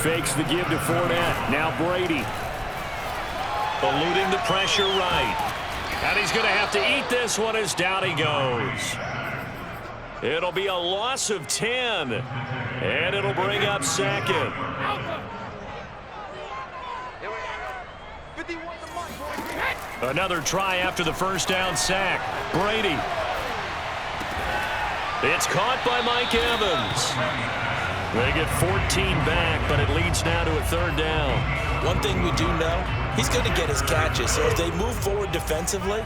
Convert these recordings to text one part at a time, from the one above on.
fakes the give to Fournette. Now Brady. Eluding the pressure right. And he's going to have to eat this one as down he goes. It'll be a loss of 10. And it'll bring up second. Another try after the first down sack. Brady. It's caught by Mike Evans. They get 14 back, but it leads now to a third down. One thing we do know, he's going to get his catches. So as they move forward defensively,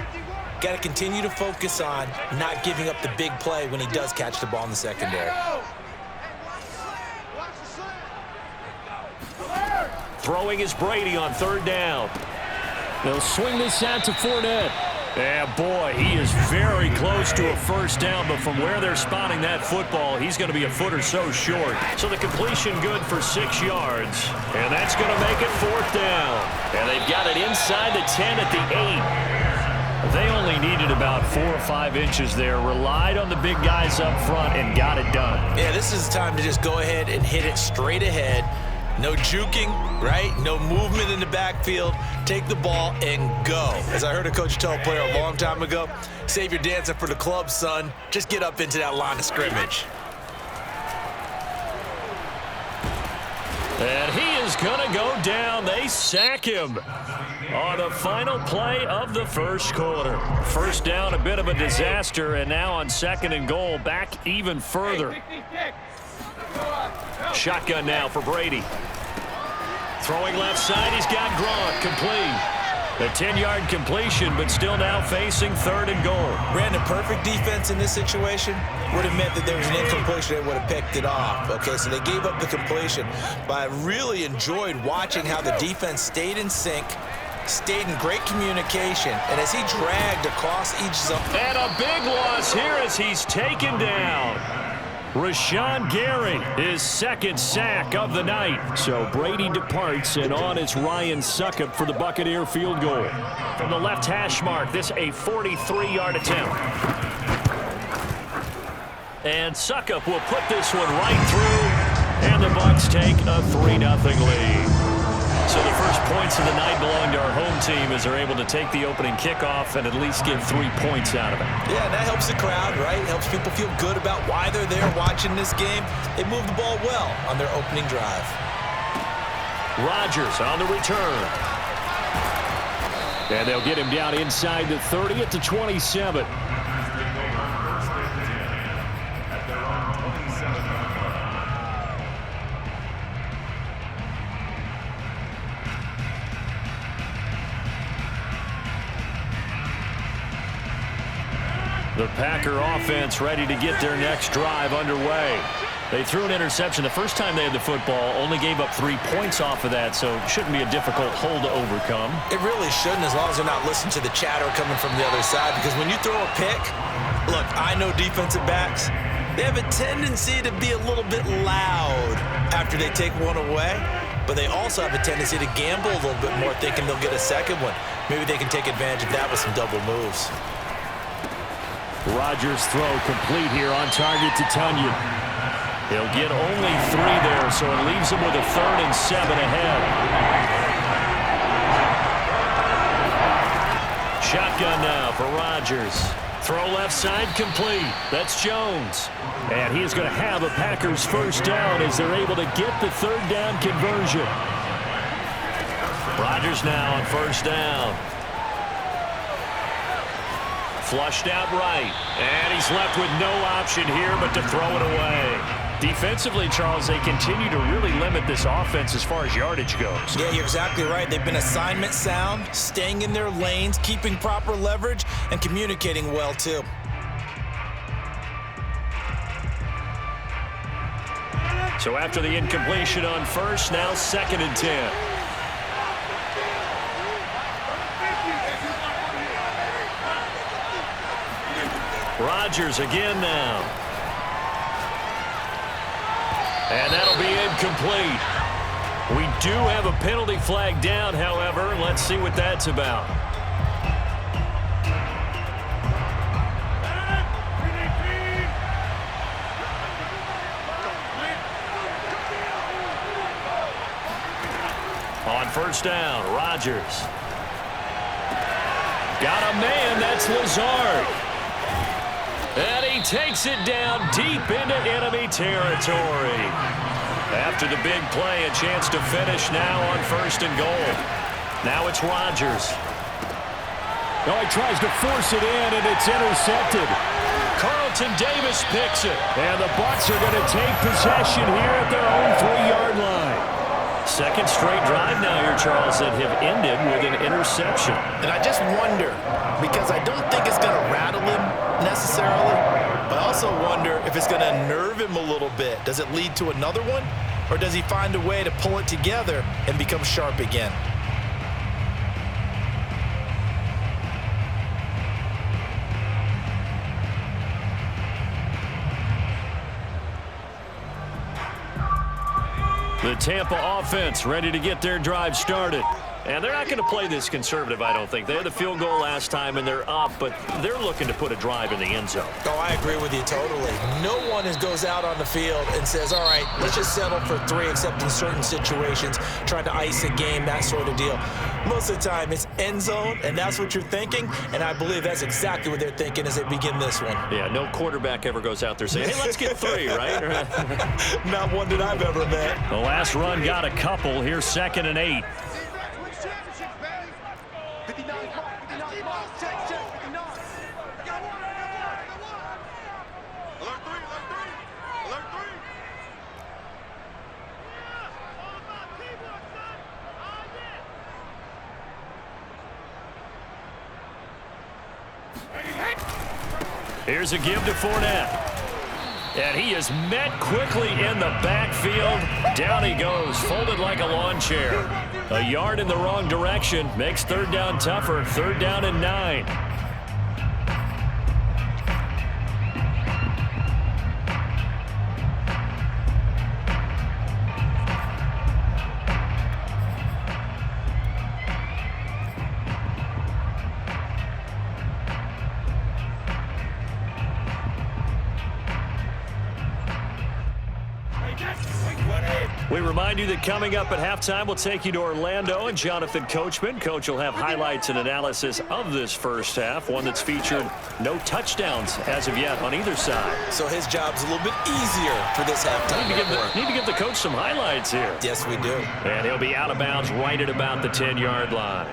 got to continue to focus on not giving up the big play when he does catch the ball in the secondary. Throwing is Brady on third down. They'll swing this out to Fournette. Yeah, boy, he is very close to a first down, but from where they're spotting that football, he's going to be a foot or so short. So the completion good for 6 yards, and that's going to make it fourth down. And they've got it inside the 10 at the 8. They only needed about 4 or 5 inches there, relied on the big guys up front, and got it done. Yeah, this is time to just go ahead and hit it straight ahead. No juking, right? No movement in the backfield. Take the ball and go. As I heard a coach tell a player a long time ago, save your dancing for the club, son. Just get up into that line of scrimmage. And he is going to go down. They sack him on the final play of the first quarter. First down, a bit of a disaster, and now on second and goal, back even further. Shotgun now for Brady. Throwing left side, he's got Gronk, complete. A 10-yard completion, but still now facing third and goal. Brandon, perfect defense in this situation would have meant that there was an incompletion that would have picked it off. Okay, so they gave up the completion, but I really enjoyed watching how the defense stayed in sync, stayed in great communication, and as he dragged across each zone. And a big loss here as he's taken down. Rashawn Gary, his second sack of the night. So Brady departs, and on is Ryan Succop for the Buccaneer field goal. From the left hash mark, this a 43-yard attempt. And Succop will put this one right through, and the Bucs take a 3-0 lead. So the first points of the night belong to our home team as they're able to take the opening kickoff and at least get 3 points out of it. Yeah, and that helps the crowd, right? Helps people feel good about why they're there watching this game. They move the ball well on their opening drive. Rodgers on the return. And they'll get him down inside the 30 at the 27. The Packer offense ready to get their next drive underway. They threw an interception the first time they had the football, only gave up 3 points off of that, so it shouldn't be a difficult hole to overcome. It really shouldn't, as long as they're not listening to the chatter coming from the other side, because when you throw a pick, look, I know defensive backs, they have a tendency to be a little bit loud after they take one away, but they also have a tendency to gamble a little bit more, thinking they'll get a second one. Maybe they can take advantage of that with some double moves. Rodgers' throw complete here on target to Tonyan. He'll get only 3 there, so it leaves him with a 3rd and 7 ahead. Shotgun now for Rodgers. Throw left side complete. That's Jones. And he is going to have a Packers first down as they're able to get the 3rd down conversion. Rodgers now on first down. Flushed out right, and he's left with no option here but to throw it away. Defensively, Charles, they continue to really limit this offense as far as yardage goes. Yeah, you're exactly right. They've been assignment sound, staying in their lanes, keeping proper leverage, and communicating well, too. So after the incompletion on first, now 2nd and 10. Rodgers again now. And that'll be incomplete. We do have a penalty flag down, however. Let's see what that's about. first down. Rodgers. Got a man. That's Lazard. And he takes it down deep into enemy territory. After the big play, a chance to finish now on first and goal. Now it's Rodgers. Oh, he tries to force it in, and it's intercepted. Carlton Davis picks it. And the Bucs are going to take possession here at their own 3-yard line. Second straight drive now here, Charles, that have ended with an interception. And I just wonder, because I don't think it's going to rattle him necessarily, but I also wonder if it's going to nerve him a little bit. Does it lead to another one, or does he find a way to pull it together and become sharp again? The Tampa offense ready to get their drive started. And they're not going to play this conservative, I don't think. They had the field goal last time, and they're up, but they're looking to put a drive in the end zone. Oh, I agree with you totally. No one goes out on the field and says, all right, let's just settle for 3, except in certain situations, trying to ice a game, that sort of deal. Most of the time, it's end zone, and that's what you're thinking, and I believe that's exactly what they're thinking as they begin this one. Yeah, no quarterback ever goes out there saying, hey, let's get 3, right? Not one that I've ever met. The last run got a couple. Here's 2nd and 8. Here's a give to Fournette. And he is met quickly in the backfield. Down he goes, folded like a lawn chair. A yard in the wrong direction makes 3rd down tougher. 3rd down and 9. We remind you that coming up at halftime, we'll take you to Orlando and Jonathan Coachman. Coach will have highlights and analysis of this first half, one that's featured no touchdowns as of yet on either side. So his job's a little bit easier for this halftime. Need to give the coach some highlights here. Yes, we do. And he'll be out of bounds right at about the 10-yard line.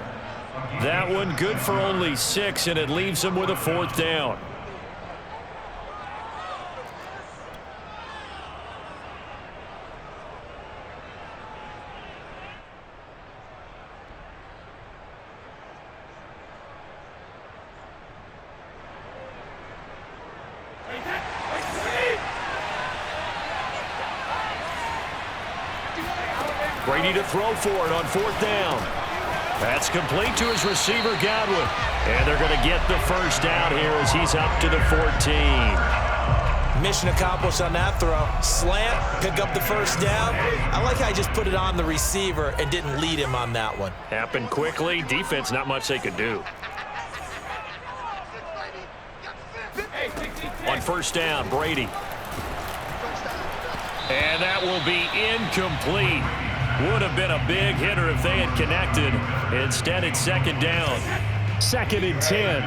That one good for only 6, and it leaves him with a 4th down. Brady to throw for it on 4th down. That's complete to his receiver, Godwin. And they're going to get the first down here as he's up to the 14. Mission accomplished on that throw. Slant, pick up the first down. I like how he just put it on the receiver and didn't lead him on that one. Happened quickly. Defense, not much they could do. On 1st down, Brady. And that will be incomplete. Would have been a big hitter if they had connected. Instead, it's 2nd down. 2nd and 10.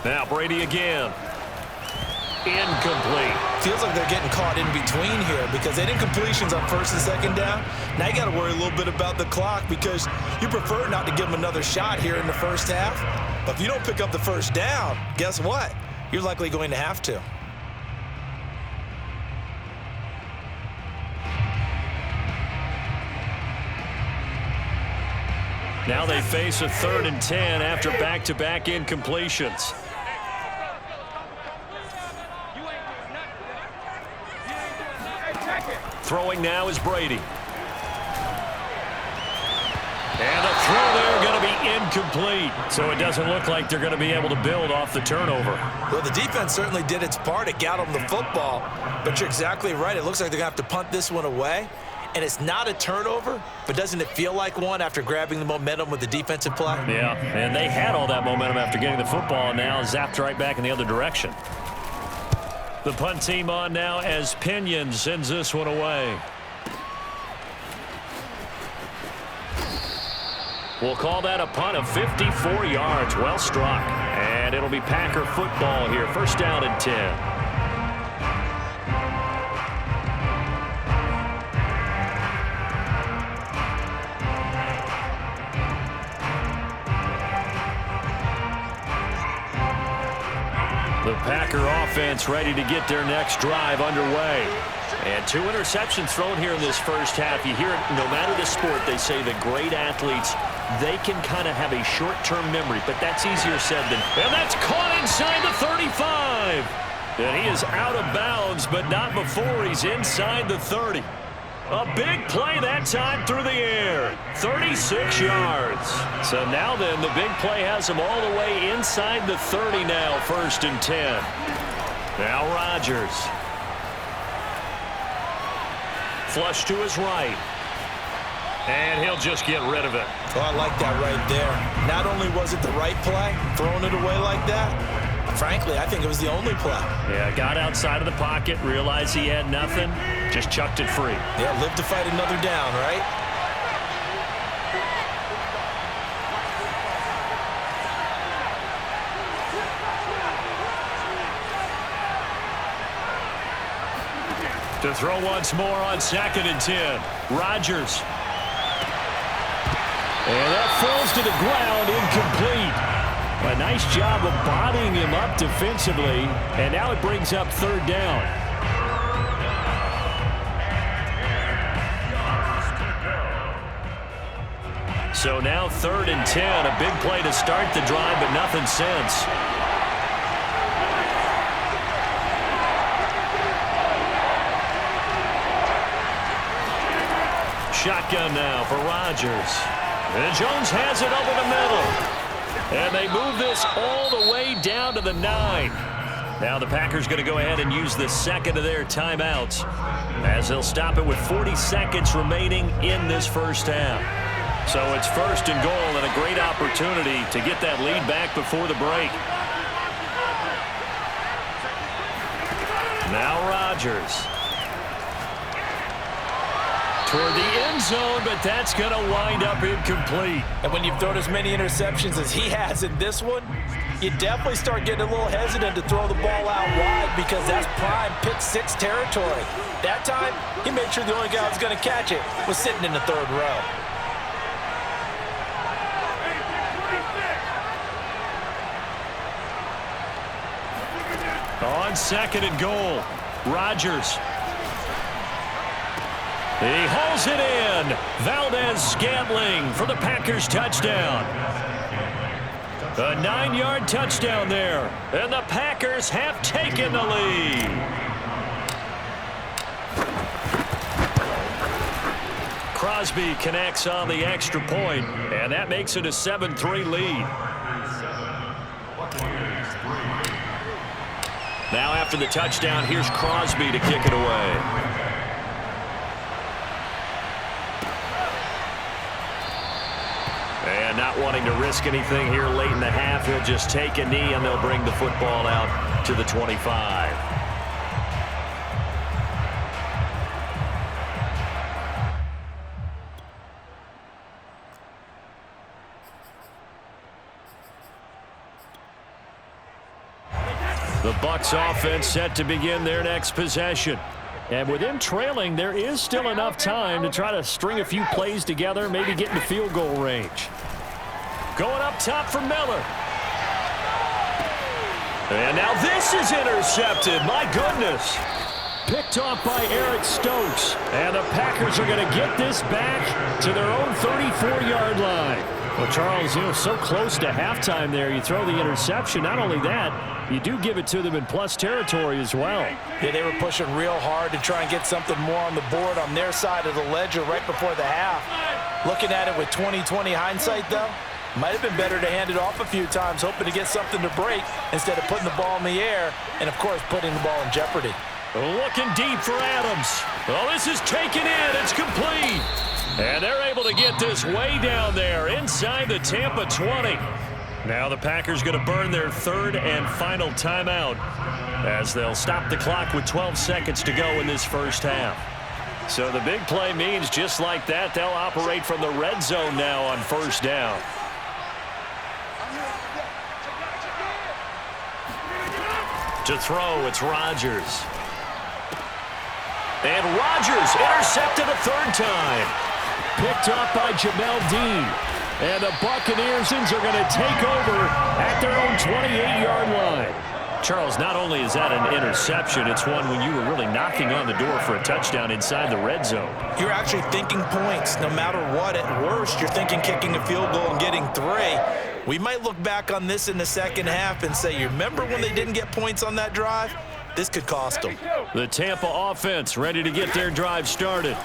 Now Brady again. Incomplete. Feels like they're getting caught in between here because they didn't completions on 1st and 2nd down. Now you got to worry a little bit about the clock because you prefer not to give them another shot here in the first half. But if you don't pick up the first down, guess what? You're likely going to have to. Now they face a 3rd and 10 after back-to-back incompletions. Throwing now is Brady. And the throw there going to be incomplete. So it doesn't look like they're going to be able to build off the turnover. Well, the defense certainly did its part. It got them the football. But you're exactly right. It looks like they're going to have to punt this one away. And it's not a turnover, but doesn't it feel like one after grabbing the momentum with the defensive play? Yeah, and they had all that momentum after getting the football, and now zapped right back in the other direction. The punt team on now as Pinion sends this one away. We'll call that a punt of 54 yards. Well struck. And it'll be Packer football here. First down and 10. The Packer offense ready to get their next drive underway. And 2 interceptions thrown here in this first half. You hear it, no matter the sport, they say the great athletes, they can kind of have a short-term memory, but that's easier said than. And that's caught inside the 35. And he is out of bounds, but not before he's inside the 30. A big play that time through the air. 36 yards. So now then, the big play has him all the way inside the 30 now, first and 10. Now Rodgers. Flush to his right. And he'll just get rid of it. Oh, I like that right there. Not only was it the right play, throwing it away like that, frankly, I think it was the only play. Yeah, got outside of the pocket, realized he had nothing, just chucked it free. Yeah, live to fight another down, right? To throw once more on 2nd and 10. Rodgers. And that falls to the ground, incomplete. A nice job of bodying him up defensively, and now it brings up 3rd down. So now 3rd and 10, a big play to start the drive, but nothing since. Shotgun now for Rodgers. And Jones has it over the middle. And they move this all the way down to the 9. Now the Packers going to go ahead and use the second of their timeouts as they'll stop it with 40 seconds remaining in this first half. So it's 1st and goal and a great opportunity to get that lead back before the break. Now Rodgers. Toward the end zone, but that's going to wind up incomplete. And when you've thrown as many interceptions as he has in this one, you definitely start getting a little hesitant to throw the ball out wide because that's prime pick 6 territory. That time, he made sure the only guy who was going to catch it was sitting in the 3rd row. On 2nd and goal, Rodgers. He hauls it in. Valdez-Scantling for the Packers touchdown. A 9-yard touchdown there. And the Packers have taken the lead. Crosby connects on the extra point, and that makes it a 7-3 lead. Now after the touchdown, here's Crosby to kick it away. And not wanting to risk anything here late in the half, he'll just take a knee and they'll bring the football out to the 25. The Bucs offense set to begin their next possession. And with them trailing, there is still enough time to try to string a few plays together, maybe get into field goal range. Going up top for Miller. And now this is intercepted. My goodness. Picked off by Eric Stokes. And the Packers are going to get this back to their own 34-yard line. Well, Charles, so close to halftime there. You throw the interception. Not only that, you do give it to them in plus territory as well. Yeah, they were pushing real hard to try and get something more on the board on their side of the ledger right before the half. Looking at it with 20/20 hindsight, though, might have been better to hand it off a few times, hoping to get something to break instead of putting the ball in the air and, of course, putting the ball in jeopardy. Looking deep for Adams. Oh, this is taken in. It's complete. And they're able to get this way down there inside the Tampa 20. Now the Packers going to burn their third and final timeout as they'll stop the clock with 12 seconds to go in this first half. So the big play means just like that, they'll operate from the red zone now on first down. To throw, it's Rodgers. And Rodgers intercepted a third time. Picked up by Jamel Dean. And the Buccaneers are going to take over at their own 28-yard line. Charles, not only is that an interception, it's one when you were really knocking on the door for a touchdown inside the red zone. You're actually thinking points. No matter what, at worst, you're thinking kicking a field goal and getting 3. We might look back on this in the second half and say, you remember when they didn't get points on that drive? This could cost them. The Tampa offense ready to get their drive started.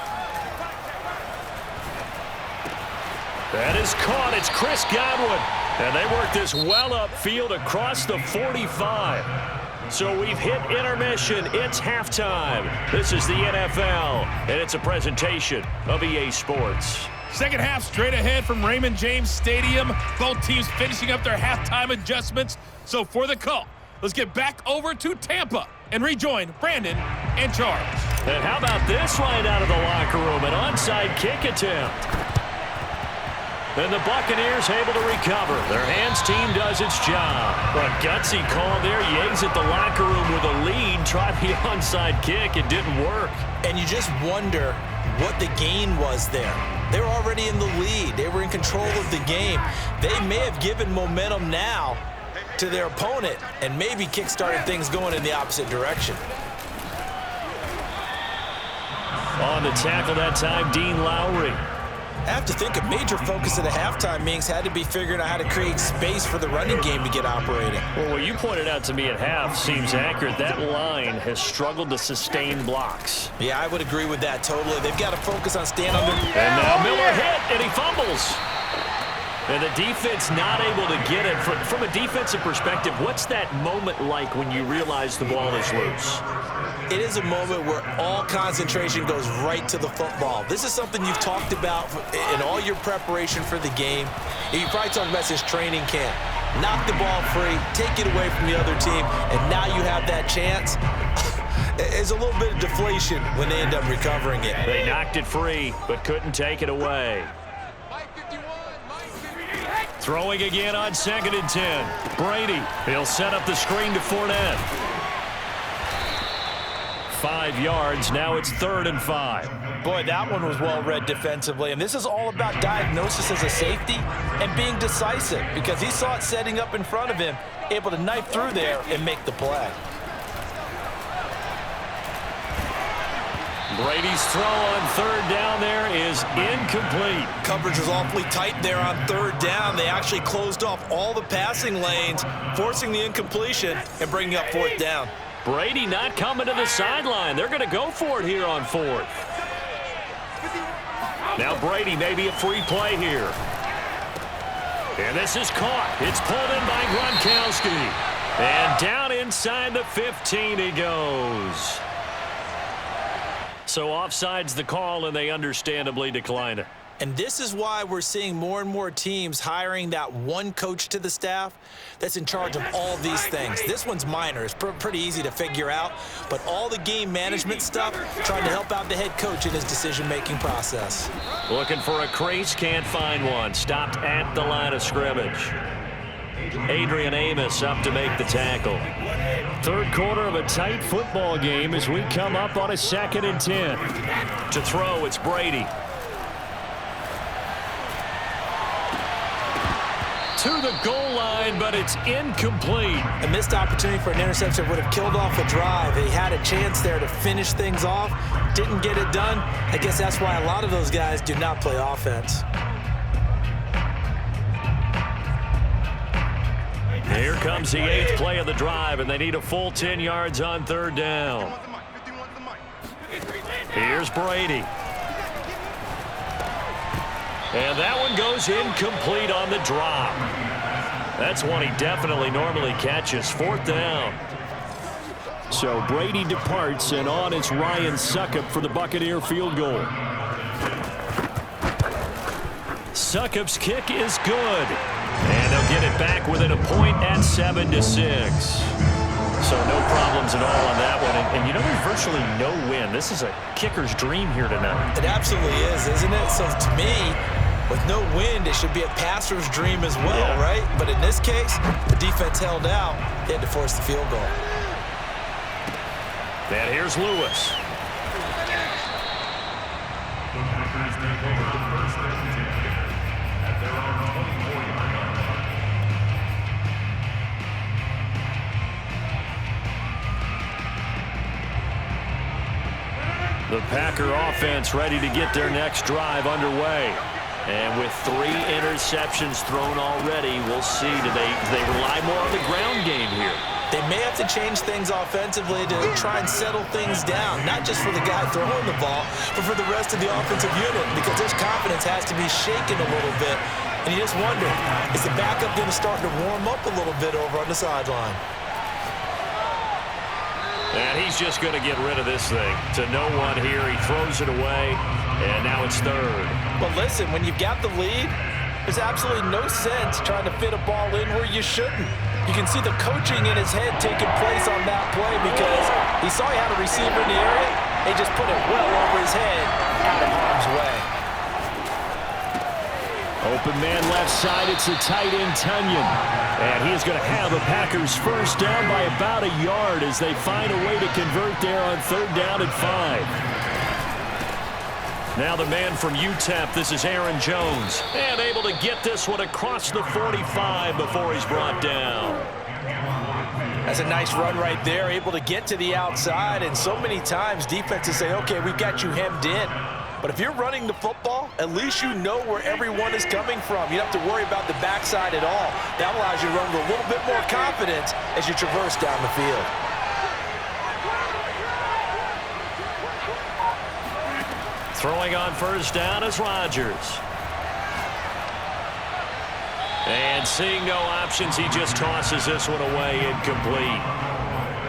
That is caught. It's Chris Godwin. And they work this well upfield across the 45. So we've hit intermission. It's halftime. This is the NFL, and it's a presentation of EA Sports. Second half straight ahead from Raymond James Stadium. Both teams finishing up their halftime adjustments. So for the call, let's get back over to Tampa and rejoin Brandon and Charles. And how about this right out of the locker room? An onside kick attempt. And the Buccaneers able to recover. Their hands team does its job. A gutsy call there. Yates at the locker room with a lead. Tried the onside kick. It didn't work. And you just wonder what the gain was there. They were already in the lead. They were in control of the game. They may have given momentum now to their opponent and maybe kick-started things going in the opposite direction. On the tackle that time, Dean Lowry. I have to think a major focus of the halftime meetings had to be figuring out how to create space for the running game to get operating. Well, what you pointed out to me at half seems accurate. That line has struggled to sustain blocks. Yeah, I would agree with that totally. They've got to focus on staying under. And now Miller hit, and he fumbles. And the defense not able to get it. From a defensive perspective, what's that moment like when you realize the ball is loose? It is a moment where all concentration goes right to the football. This is something you've talked about in all your preparation for the game. You probably talked about since training camp. Knock the ball free, take it away from the other team, and now you have that chance. There's a little bit of deflation when they end up recovering it. They knocked it free, but couldn't take it away. Throwing again on 2nd and 10. Brady, he'll set up the screen to Fournette. 5 yards, now it's 3rd and 5. Boy, that one was well read defensively, and this is all about diagnosis as a safety and being decisive because he saw it setting up in front of him, able to knife through there and make the play. Brady's throw on 3rd down there is incomplete. Coverage was awfully tight there on 3rd down. They actually closed off all the passing lanes, forcing the incompletion and bringing up 4th down. Brady not coming to the sideline. They're going to go for it here on 4th. Now Brady, maybe a free play here. And this is caught. It's pulled in by Gronkowski. And down inside the 15 he goes. So offside's the call, and they understandably decline it. And this is why we're seeing more and more teams hiring that one coach to the staff that's in charge of all these things. This one's minor. It's pretty easy to figure out. But all the game management stuff, trying to help out the head coach in his decision-making process. Looking for a crease, can't find one. Stopped at the line of scrimmage. Adrian Amos up to make the tackle. 3rd quarter of a tight football game as we come up on a 2nd and 10. To throw, it's Brady. To the goal line, but it's incomplete. A missed opportunity for an interception would have killed off a drive. He had a chance there to finish things off. Didn't get it done. I guess that's why a lot of those guys do not play offense. Here comes the 8th play of the drive, and they need a full 10 yards on 3rd down. Here's Brady. And that one goes incomplete on the drop. That's one he definitely normally catches. 4th down. So Brady departs, and on is Ryan Succop for the Buccaneer field goal. Succop's kick is good. And they'll get it back within a point at 7-6. So no problems at all on that one. And you know, there's virtually no win. This is a kicker's dream here tonight. It absolutely is, isn't it? So to me, with no wind, it should be a passer's dream as well, right? But in this case, the defense held out. They had to force the field goal. And here's Lewis. The Packer offense ready to get their next drive underway. And with 3 interceptions thrown already, we'll see. Do they rely more on the ground game here? They may have to change things offensively to try and settle things down, not just for the guy throwing the ball, but for the rest of the offensive unit, because their confidence has to be shaken a little bit. And you just wonder, is the backup going to start to warm up a little bit over on the sideline? And he's just going to get rid of this thing to no one here. He throws it away, and now it's 3rd. Well, listen, when you've got the lead, there's absolutely no sense trying to fit a ball in where you shouldn't. You can see the coaching in his head taking place on that play because he saw he had a receiver in the area. He just put it well over his head, out of harm's way. Open man left side, it's the tight end Tonyan. And he is going to have the Packers first down by about a yard as they find a way to convert there on 3rd down and 5. Now the man from UTEP, this is Aaron Jones. And able to get this one across the 45 before he's brought down. That's a nice run right there, able to get to the outside. And so many times defenses say, okay, we've got you hemmed in. But if you're running the football, at least you know where everyone is coming from. You don't have to worry about the backside at all. That allows you to run with a little bit more confidence as you traverse down the field. Throwing on first down is Rodgers. And seeing no options, he just tosses this one away, incomplete.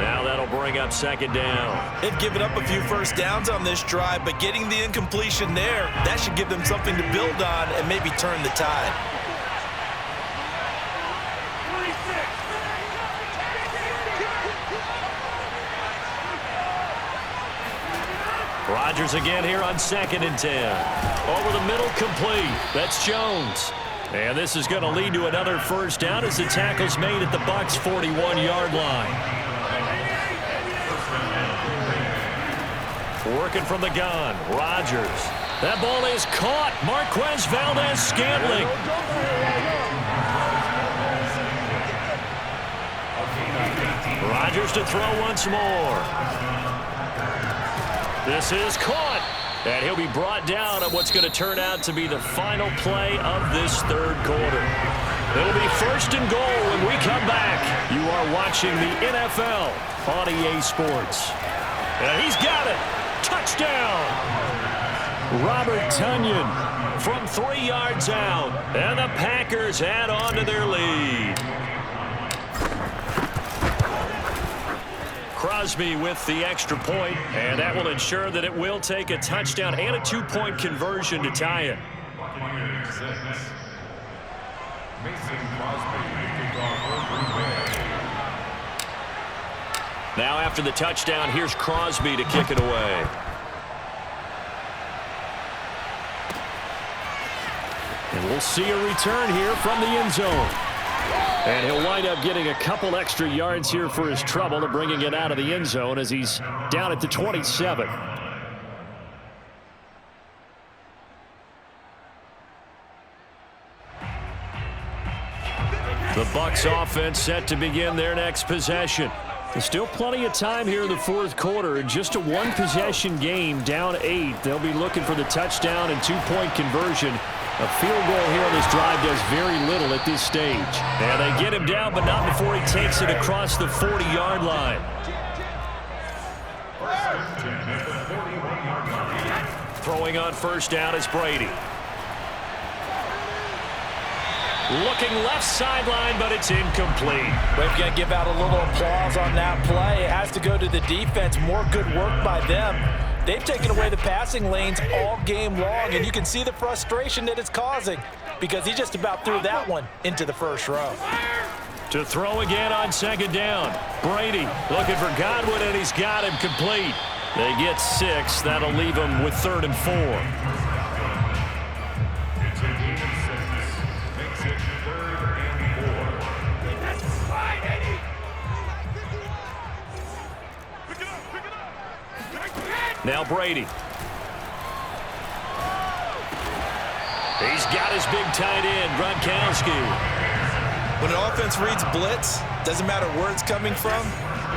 Now that'll bring up 2nd down. They've given up a few first downs on this drive, but getting the incompletion there, that should give them something to build on and maybe turn the tide. Rodgers again here on 2nd and 10. Over the middle, complete. That's Jones. And this is going to lead to another first down as the tackle's made at the Bucs' 41-yard line. Working from the gun, Rodgers. That ball is caught. Marquez Valdes-Scantling. Rodgers to throw once more. This is caught. And he'll be brought down on what's going to turn out to be the final play of this 3rd quarter. It'll be 1st and goal when we come back. You are watching the NFL on EA Sports. And he's got it. Touchdown! Robert Tonyan from 3 yards out. And the Packers add on to their lead. Crosby with the extra point, and that will ensure that it will take a touchdown and a 2-point conversion to tie it. Now after the touchdown, here's Crosby to kick it away. And we'll see a return here from the end zone. And he'll wind up getting a couple extra yards here for his trouble and bringing it out of the end zone as he's down at the 27. The Bucs offense set to begin their next possession. There's still plenty of time here in the 4th quarter. In just a 1-possession game, down 8. They'll be looking for the touchdown and 2-point conversion. A field goal here on this drive does very little at this stage. And they get him down, but not before he takes it across the 40-yard line. Throwing on first down is Brady. Looking left sideline, but it's incomplete. We've got to give out a little applause on that play. It has to go to the defense. More good work by them They've taken away the passing lanes all game long, and you can see the frustration that it's causing because he just about threw that one into the first row. To throw again on second down. Brady looking for Godwin, and he's got him complete. They get 6. That'll leave them with 3rd and 4. Now Brady. He's got his big tight end, Gronkowski. When an offense reads blitz, doesn't matter where it's coming from,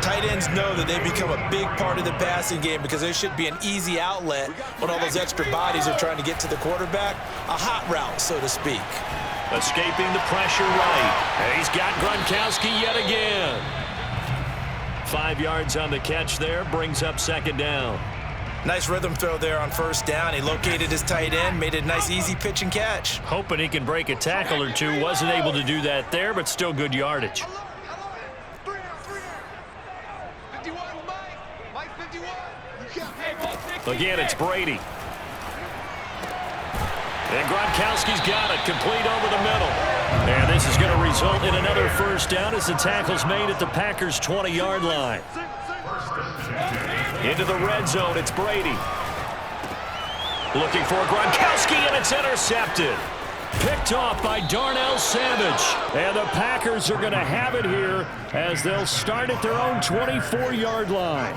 tight ends know that they become a big part of the passing game because there should be an easy outlet when all those extra bodies are trying to get to the quarterback. A hot route, so to speak. Escaping the pressure right. And he's got Gronkowski yet again. 5 yards on the catch there, brings up second down. Nice rhythm throw there on first down. He located his tight end, made a nice easy pitch and catch. Hoping he can break a tackle or two. Wasn't able to do that there, but still good yardage. Again, it's Brady. And Gronkowski's got it, complete over the middle. And this is going to result in another first down as the tackle's made at the Packers' 20-yard line. Into the red zone, it's Brady. Looking for Gronkowski, and it's intercepted. Picked off by Darnell Savage. And the Packers are going to have it here as they'll start at their own 24-yard line.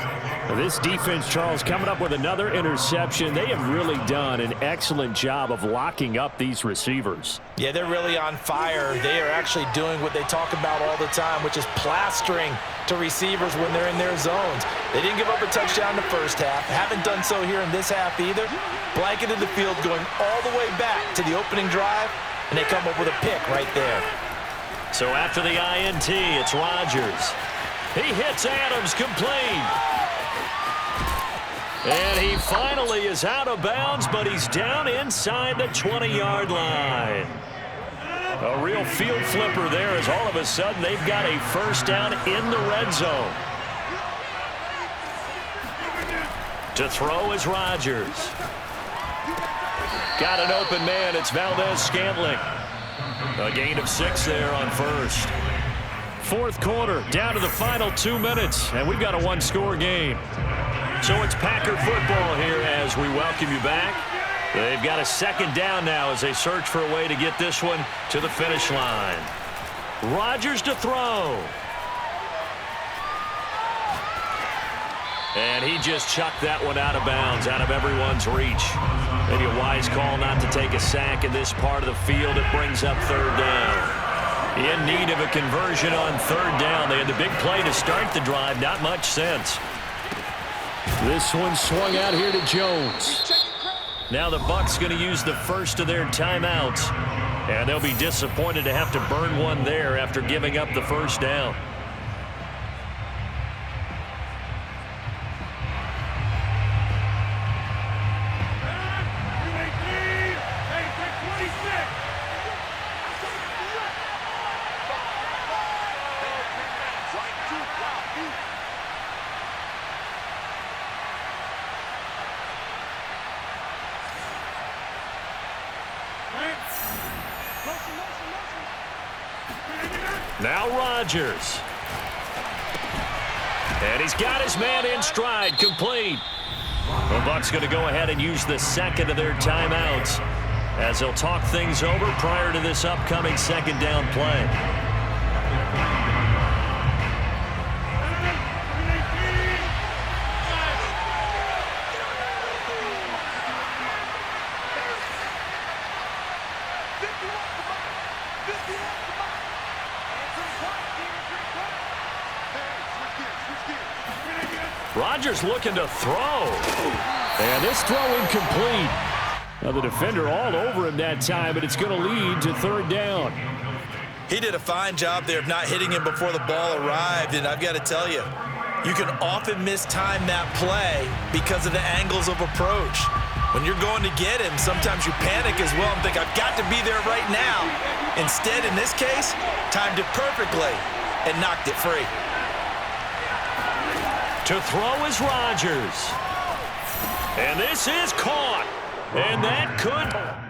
This defense, Charles, coming up with another interception. They have really done an excellent job of locking up these receivers. Yeah, they're really on fire. They are actually doing what they talk about all the time, which is plastering to receivers when they're in their zones. They didn't give up a touchdown in the first half. Haven't done so here in this half either. Blanketed the field going all the way back to the opening drive, and they come up with a pick right there. So after the INT, it's Rodgers. He hits Adams complete. And he finally is out of bounds, but he's down inside the 20-yard line. A real field flipper there as all of a sudden they've got a first down in the red zone. To throw is Rodgers. Got an open man. It's Valdez-Scantling. A gain of 6 there on first. Fourth quarter, down to the final 2 minutes, and we've got a one-score game. So it's Packer football here as we welcome you back. They've got a second down now as they search for a way to get this one to the finish line. Rodgers to throw. And he just chucked that one out of bounds, out of everyone's reach. Maybe a wise call not to take a sack in this part of the field. It brings up third down. In need of a conversion on third down. They had the big play to start the drive. Not much sense. This one swung out here to Jones. Now the Bucs going to use the first of their timeouts. And they'll be disappointed to have to burn one there after giving up the first down. Now Rodgers. And he's got his man in stride, complete. The Bucs going to go ahead and use the second of their timeouts as they'll talk things over prior to this upcoming second down play. Rodgers looking to throw. And this throw incomplete. Now the defender all over him that time, but it's going to lead to third down. He did a fine job there of not hitting him before the ball arrived, and I've got to tell you, you can often mistime that play because of the angles of approach. When you're going to get him, sometimes you panic as well and think, I've got to be there right now. Instead, in this case, timed it perfectly and knocked it free. To throw is Rodgers. And this is caught. And that could